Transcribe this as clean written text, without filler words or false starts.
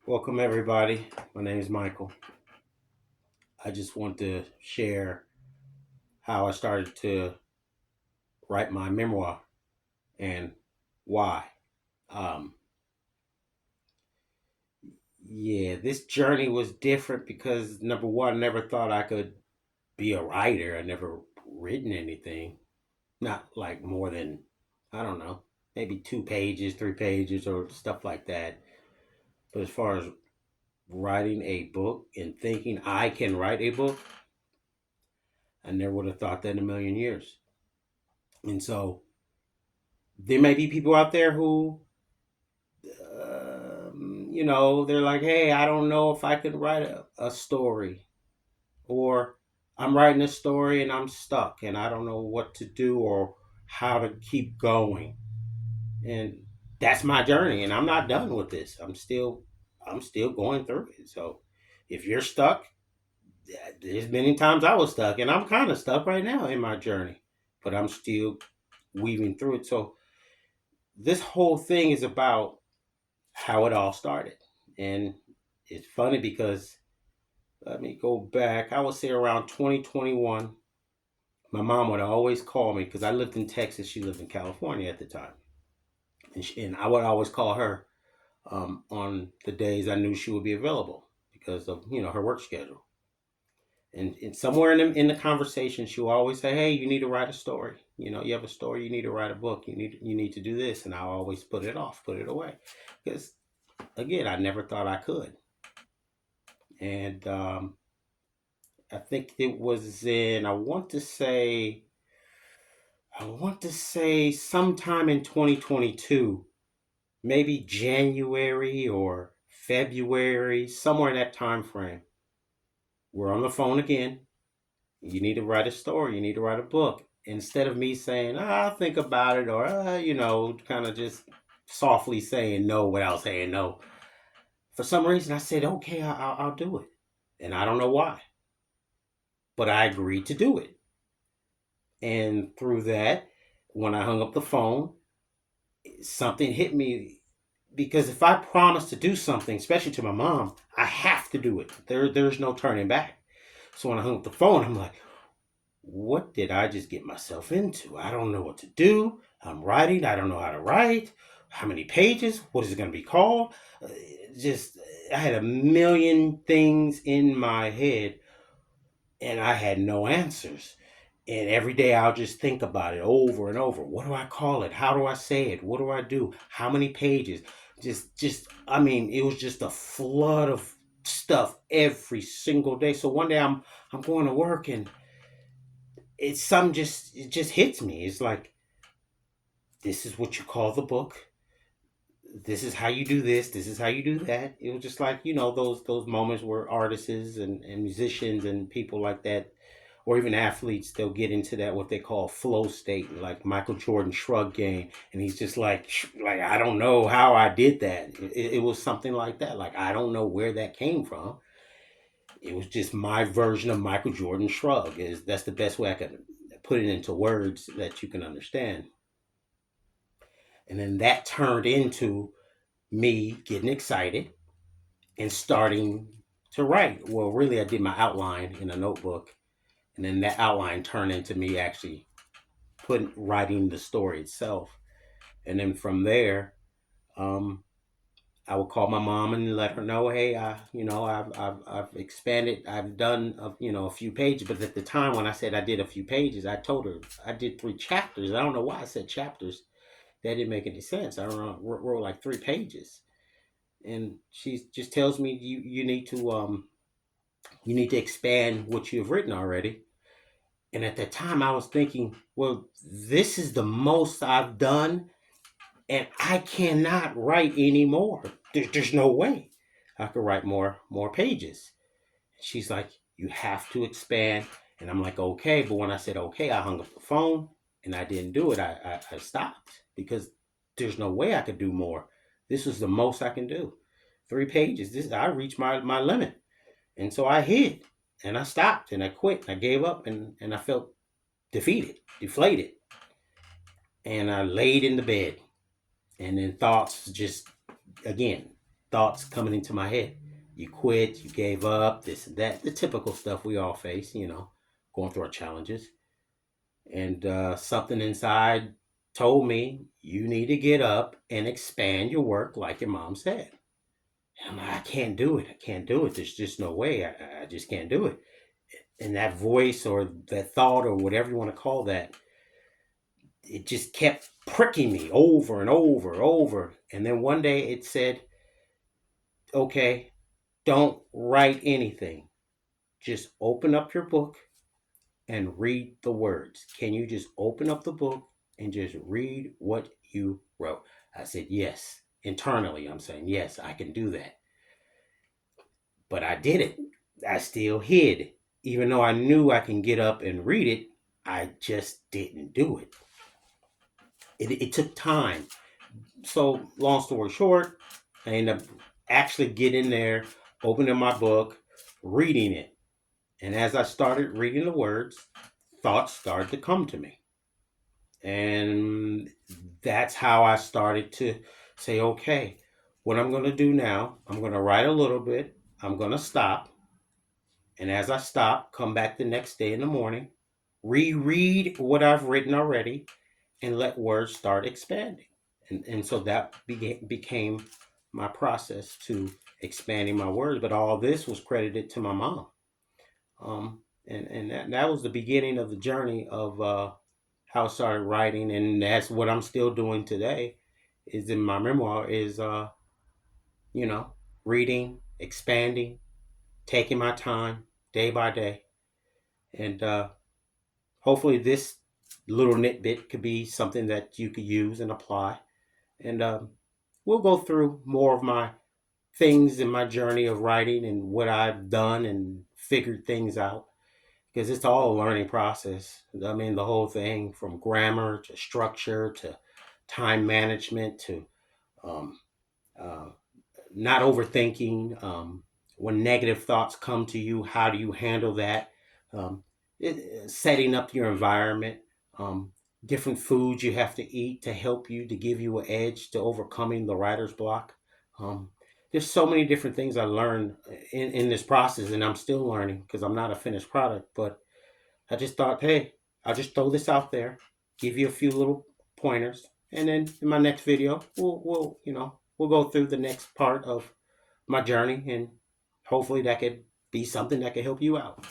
Welcome, everybody. My name is Michael. I just want to share how I started to write my memoir and why. Um, yeah, this journey was different because number one, I never thought I could be a writer. I never written anything, not like more than, I don't know, maybe 2 pages, 3 pages, or stuff like that. But as far as writing a book and thinking I can write a book, I never would have thought that in a million years. And so there may be people out there who, they're like, hey, I don't know if I could write a story, or I'm writing a story and I'm stuck and I don't know what to do or how to keep going. And that's my journey, and I'm not done with this. I'm still going through it. So if you're stuck, there's many times I was stuck, and I'm kind of stuck right now in my journey, but I'm still weaving through it. So this whole thing is about how it all started. And it's funny because let me go back. I would say around 2021, my mom would always call me because I lived in Texas. She lived in California at the time. And I would always call her on the days I knew she would be available because of, her work schedule. And somewhere in the conversation, she will always say, "Hey, you need to write a story. You have a story. You need to write a book. You need to do this." And I always put it off, put it away, because again, I never thought I could. And I think it was in I want to say sometime in 2022, maybe January or February, somewhere in that time frame. We're on the phone again. You need to write a story. You need to write a book. Instead of me saying, I'll think about it, or, kind of just softly saying no without saying no. For some reason, I said, okay, I'll do it. And I don't know why, but I agreed to do it. And through that, when I hung up the phone, something hit me, because if I promise to do something, especially to my mom, I have to do it. There's no turning back. So when I hung up the phone, I'm like, what did I just get myself into? I don't know what to do. I'm writing. I don't know how to write. How many pages? What is it going to be called? Uh, just, I had a million things in my head, and I had no answers. And every day I'll just think about it over and over. What do I call it? How do I say it? What do I do? How many pages? I mean, it was just a flood of stuff every single day. So one day I'm going to work, and it just hits me. It's like, this is what you call the book. This is how you do this. This is how you do that. It was just like, those moments where artists and musicians and people like that, or even athletes, they'll get into that what they call flow state, like Michael Jordan shrug game, and he's just like, I don't know how I did that. It was something like that. Like, I don't know where that came from. It was just my version of Michael Jordan shrug. Is That's the best way I could put it into words that you can understand. And then that turned into me getting excited and starting to write. Well, really, I did my outline in a notebook, and then that outline turned into me actually writing the story itself. And then from there, um, I would call my mom and let her know, hey, I've expanded, I've done, a few pages. But at the time when I said I did a few pages, I told her I did 3 chapters. I don't know why I said chapters. That didn't make any sense. I don't know, wrote like 3 pages, and she just tells me, you need to expand what you've written already. And at that time, I was thinking, well, this is the most I've done, and I cannot write anymore. There's no way I could write more pages. She's like, you have to expand. And I'm like, okay. But when I said okay, I hung up the phone and I didn't do it. I stopped because there's no way I could do more. This was the most I can do. 3 pages. I reached my limit. And so I hid and I stopped and I quit. I gave up, and I felt defeated, deflated. And I laid in the bed, and then thoughts just, again, thoughts coming into my head. You quit, you gave up, this and that, the typical stuff we all face, going through our challenges. And something inside told me, you need to get up and expand your work like your mom said. And I'm like, I can't do it. I can't do it. There's just no way. I just can't do it. And that voice or that thought or whatever you want to call that, it just kept pricking me over and over and over. And then one day it said, okay, don't write anything. Just open up your book and read the words. Can you just open up the book and just read what you wrote? I said, yes. Internally, I'm saying, yes, I can do that. But I did it. I still hid. Even though I knew I can get up and read it, I just didn't do it. It took time. So, long story short, I ended up actually getting there, opening my book, reading it. And as I started reading the words, thoughts started to come to me. And that's how I started to say, okay, what I'm going to do now, I'm going to write a little bit, I'm going to stop. And as I stop, come back the next day in the morning, reread what I've written already, and let words start expanding. And so that became my process to expanding my words. But all this was credited to my mom. And that was the beginning of the journey of how I started writing. And that's what I'm still doing today is in my memoir is, you know, reading, expanding, taking my time day by day. And hopefully this little nitbit could be something that you could use and apply. And we'll go through more of my things in my journey of writing and what I've done and figured things out because it's all a learning process. I mean, the whole thing from grammar to structure to time management to um, uh, not overthinking. When negative thoughts come to you, how do you handle that? Um, Setting up your environment, um, different foods you have to eat to help you to give you an edge to overcoming the writer's block. Um, there's so many different things I learned in this process, and I'm still learning because I'm not a finished product. But I just thought, hey, I'll just throw this out there, give you a few little pointers, and then in my next video, we'll go through the next part of my journey, and hopefully that could be something that could help you out.